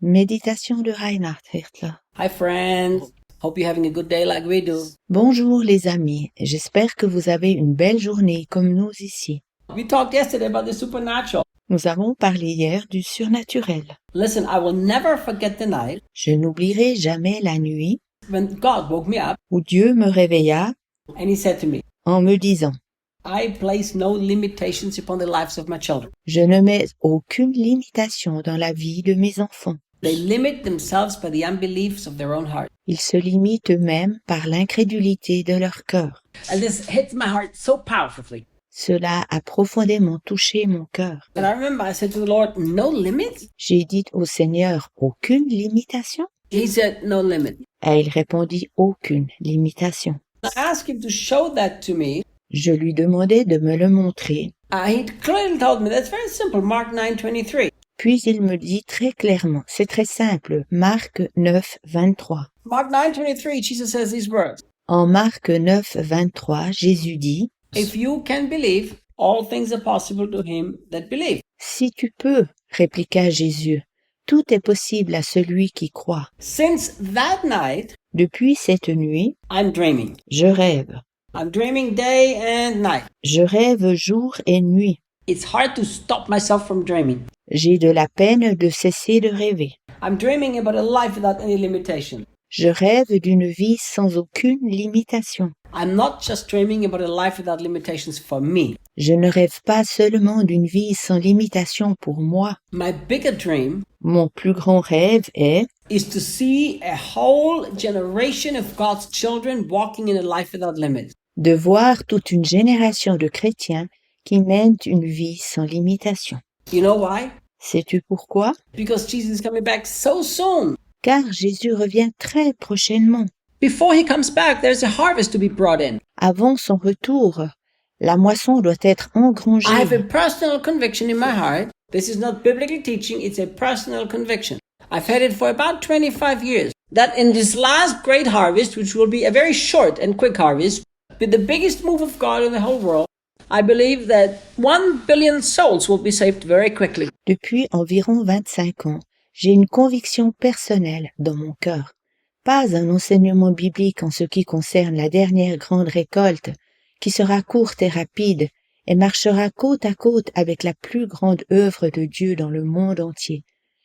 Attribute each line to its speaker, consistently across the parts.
Speaker 1: Méditation de Reinhard Herzler.
Speaker 2: Hi friends, hope you're having a good day like we do.
Speaker 1: Bonjour les amis, j'espère que vous avez une belle journée comme nous ici.
Speaker 2: We talked yesterday about the supernatural.
Speaker 1: Nous avons parlé hier du surnaturel.
Speaker 2: Listen, I will never forget the night
Speaker 1: Je n'oublierai jamais la nuit
Speaker 2: when God woke me up
Speaker 1: où Dieu me réveilla
Speaker 2: and he said to me,
Speaker 1: en me disant
Speaker 2: I place no limitations upon the lives of my children.
Speaker 1: « Je ne mets aucune limitation dans la vie de mes enfants.
Speaker 2: They limit themselves by the unbeliefs of their own heart.
Speaker 1: Ils se limitent eux-mêmes par l'incrédulité de leur cœur. »
Speaker 2: And this hits my heart so powerfully.
Speaker 1: Cela a profondément touché mon cœur.
Speaker 2: And I remember I said to the Lord, no limits?
Speaker 1: J'ai dit au Seigneur « Aucune limitation ?»
Speaker 2: He said, no limit.
Speaker 1: Et il répondit « Aucune limitation. »
Speaker 2: I asked him to show that to me.
Speaker 1: Je lui demandai de me le montrer.
Speaker 2: He clearly told me that's very simple, Mark 9:23.
Speaker 1: Puis il me dit très clairement, c'est très simple, Marc 9, 23.
Speaker 2: Mark 9:23, Jesus says these words.
Speaker 1: En Marc 9, 23, Jésus dit,
Speaker 2: If you can believe, all things are possible to him that believe.
Speaker 1: Si tu peux, répliqua Jésus, tout est possible à celui qui croit.
Speaker 2: Since that night,
Speaker 1: Depuis cette nuit,
Speaker 2: I'm dreaming.
Speaker 1: je rêve.
Speaker 2: I'm dreaming day and night.
Speaker 1: Je rêve jour et nuit.
Speaker 2: It's hard to stop myself from dreaming.
Speaker 1: J'ai de la peine de cesser de rêver.
Speaker 2: I'm dreaming about a life without any limitation.
Speaker 1: Je rêve d'une vie sans aucune limitation.
Speaker 2: I'm not just dreaming about a life without limitations for me.
Speaker 1: Je ne rêve pas seulement d'une vie sans limitation pour moi.
Speaker 2: My bigger dream
Speaker 1: Mon plus grand rêve est
Speaker 2: is to see a whole generation of God's children walking in a life without limits.
Speaker 1: de voir toute une génération de chrétiens qui mènent une vie sans limitation.
Speaker 2: You know why?
Speaker 1: Sais-tu pourquoi?
Speaker 2: Because Jesus is coming back so soon.
Speaker 1: Car Jésus revient très prochainement.
Speaker 2: Before he comes back, there's a harvest to be brought in.
Speaker 1: Avant son retour, la moisson doit être engrangée.
Speaker 2: I have a personal conviction in my heart. This is not biblical teaching, it's a personal conviction. I've had it for about 25 years. That in this last great harvest, which will be a very short and quick harvest, with the biggest move of God in the whole world, I believe that 1 billion souls will be saved very quickly.
Speaker 1: Depuis environ 25 ans, j'ai une conviction personnelle dans mon cœur. Pas un enseignement biblique en ce qui concerne la dernière grande récolte, qui sera courte et rapide, et marchera côte à côte avec la plus grande œuvre de Dieu dans le monde entier.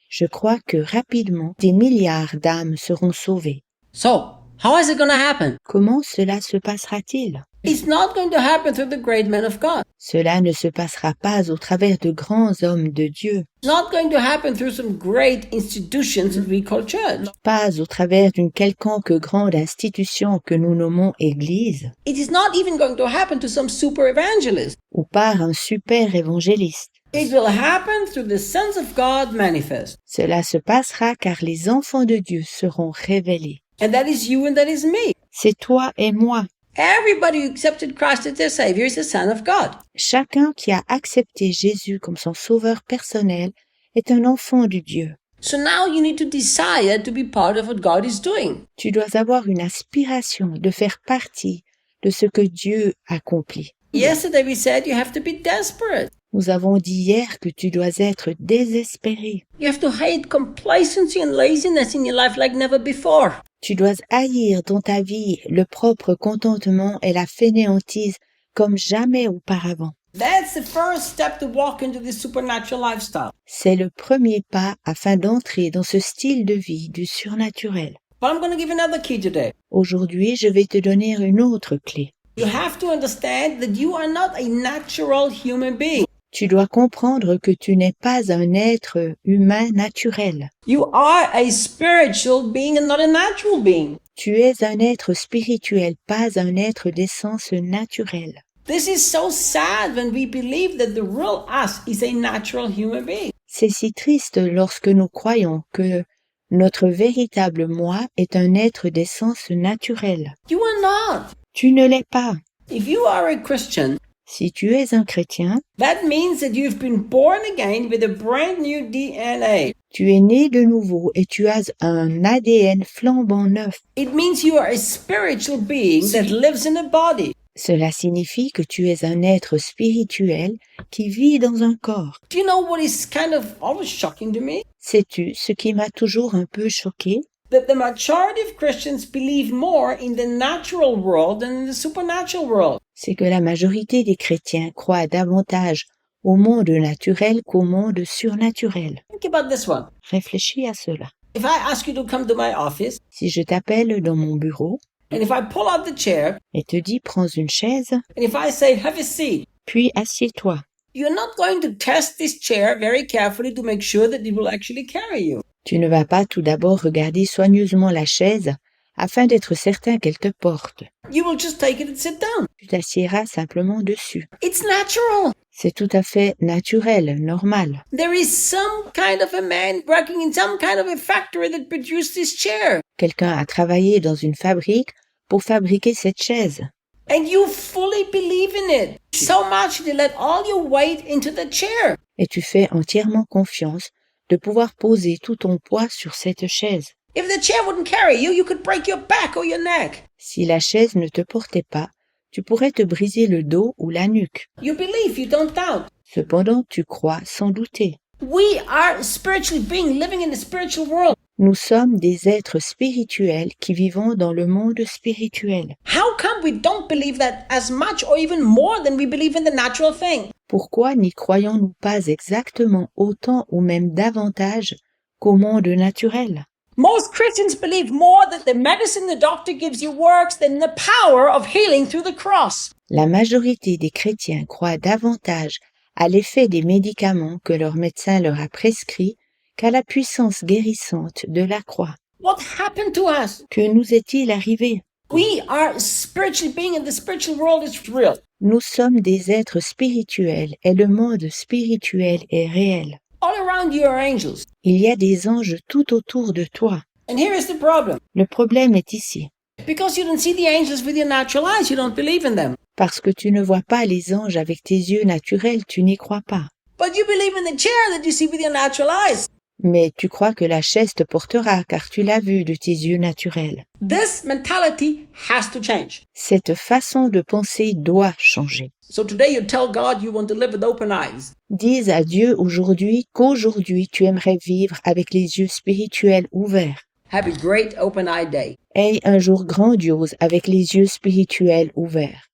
Speaker 1: Je crois que rapidement, des milliards d'âmes seront sauvées.
Speaker 2: So, how is it going to happen?
Speaker 1: Comment cela se passera-t-il?
Speaker 2: It's not going to happen through the great men of God.
Speaker 1: Cela ne se passera pas au travers de grands hommes de Dieu,
Speaker 2: It's not going to happen through some great institutions that we call church.
Speaker 1: pas au travers d'une quelconque grande institution que nous nommons Église,
Speaker 2: It is not even going to happen to some super evangelist.
Speaker 1: ou par un super évangéliste.
Speaker 2: It will happen through the sons of God manifest.
Speaker 1: Cela se passera car les enfants de Dieu seront révélés.
Speaker 2: And that is you and that is me.
Speaker 1: C'est toi et moi.
Speaker 2: Everybody who accepted Christ as their Savior is a son of God.
Speaker 1: Chacun qui a accepté Jésus comme son sauveur personnel est un enfant de Dieu.
Speaker 2: So now you need to desire to be part of what God is doing.
Speaker 1: Tu dois avoir une aspiration de faire partie de ce que Dieu accomplit.
Speaker 2: Yesterday we said you have to be desperate.
Speaker 1: Nous avons dit hier que tu dois être désespéré.
Speaker 2: You have to hate complacency and laziness in your life like never before.
Speaker 1: Tu dois haïr dans ta vie le propre contentement et la fainéantise comme jamais auparavant.
Speaker 2: That's the first step to walk into this supernatural lifestyle.
Speaker 1: C'est le premier pas afin d'entrer dans ce style de vie du surnaturel.
Speaker 2: But I'm going to give another key today.
Speaker 1: Aujourd'hui, je vais te donner une autre clé.
Speaker 2: You have to understand that you are not a natural human being.
Speaker 1: Tu dois comprendre que tu n'es pas un être humain naturel.
Speaker 2: You are a spiritual being and not a natural being.
Speaker 1: Tu es un être spirituel, pas un être d'essence naturelle.
Speaker 2: This is so sad when we believe that the real us is a natural human being.
Speaker 1: C'est si triste lorsque nous croyons que notre véritable moi est un être d'essence naturelle.
Speaker 2: You are not.
Speaker 1: Tu ne l'es pas.
Speaker 2: If you are a Christian,
Speaker 1: Si tu es un chrétien,
Speaker 2: that means that you've been born again with a brand new DNA.
Speaker 1: tu es né de nouveau et tu as un ADN flambant neuf.
Speaker 2: It means you are a spiritual being that lives in a body.
Speaker 1: Cela signifie que tu es un être spirituel qui vit dans un corps.
Speaker 2: Do you know what is kind of always shocking to me?
Speaker 1: Sais-tu ce qui m'a toujours un peu choqué?
Speaker 2: That the majority of Christians believe more in the natural world than in the supernatural world.
Speaker 1: C'est que la majorité des chrétiens croient davantage au monde naturel qu'au monde surnaturel.
Speaker 2: Think about this one.
Speaker 1: Réfléchis à cela.
Speaker 2: If I ask you to come to my office,
Speaker 1: Si je t'appelle dans mon bureau
Speaker 2: and if I pull out the chair,
Speaker 1: et te dis prends une chaise,
Speaker 2: and if I say, have a seat,
Speaker 1: puis assieds-toi,
Speaker 2: you're not going to test this chair very carefully to make sure that it will actually carry you.
Speaker 1: tu ne vas pas tout d'abord regarder soigneusement la chaise afin d'être certain qu'elle te porte.
Speaker 2: You will just take it and sit down.
Speaker 1: Tu t'assiéras simplement dessus.
Speaker 2: It's natural.
Speaker 1: C'est tout à fait naturel, normal.
Speaker 2: There is some kind of a man working in some kind of a factory that produced this chair.
Speaker 1: Quelqu'un a travaillé dans une fabrique pour fabriquer cette chaise.
Speaker 2: And you fully believe in it. So much that you let all your weight into the chair.
Speaker 1: Et tu fais entièrement confiance de pouvoir poser tout ton poids sur cette chaise.
Speaker 2: If the chair wouldn't carry you, you could break your back or your neck.
Speaker 1: Si la chaise ne te portait pas, tu pourrais te briser le dos ou la nuque.
Speaker 2: You believe, you don't doubt.
Speaker 1: Cependant, tu crois sans douter.
Speaker 2: We are spiritually being living in the spiritual world.
Speaker 1: Nous sommes des êtres spirituels qui vivons dans le monde spirituel.
Speaker 2: How come we don't believe that as much or even more than we believe in the natural thing?
Speaker 1: Pourquoi n'y croyons-nous pas exactement autant ou même davantage qu'au monde naturel?
Speaker 2: Most Christians believe more that the medicine the doctor gives you works than the power of healing through the cross.
Speaker 1: La majorité des chrétiens croient davantage à l'effet des médicaments que leur médecin leur a prescrits qu'à la puissance guérissante de la croix.
Speaker 2: What happened to us?
Speaker 1: Que nous est-il arrivé?
Speaker 2: We are spiritually being and the spiritual world is real.
Speaker 1: Nous sommes des êtres spirituels et le monde spirituel est réel.
Speaker 2: All around you are angels.
Speaker 1: Il y a des anges tout autour de toi.
Speaker 2: And here is the problem.
Speaker 1: Le problème est ici.
Speaker 2: Because you don't see the angels with your natural eyes, you don't believe in them.
Speaker 1: Parce que tu ne vois pas les anges avec tes yeux naturels, tu n'y crois pas.
Speaker 2: But you believe in the chair that you see with your natural eyes.
Speaker 1: Mais tu crois que la chaise te portera car tu l'as vue de tes yeux naturels.
Speaker 2: This mentality has to change.
Speaker 1: Cette façon de penser doit changer.
Speaker 2: So today you tell God you want to live with open eyes.
Speaker 1: Dis à Dieu aujourd'hui qu'aujourd'hui tu aimerais vivre avec les yeux spirituels ouverts.
Speaker 2: Have a great open eye day.
Speaker 1: Aie un jour grandiose avec les yeux spirituels ouverts.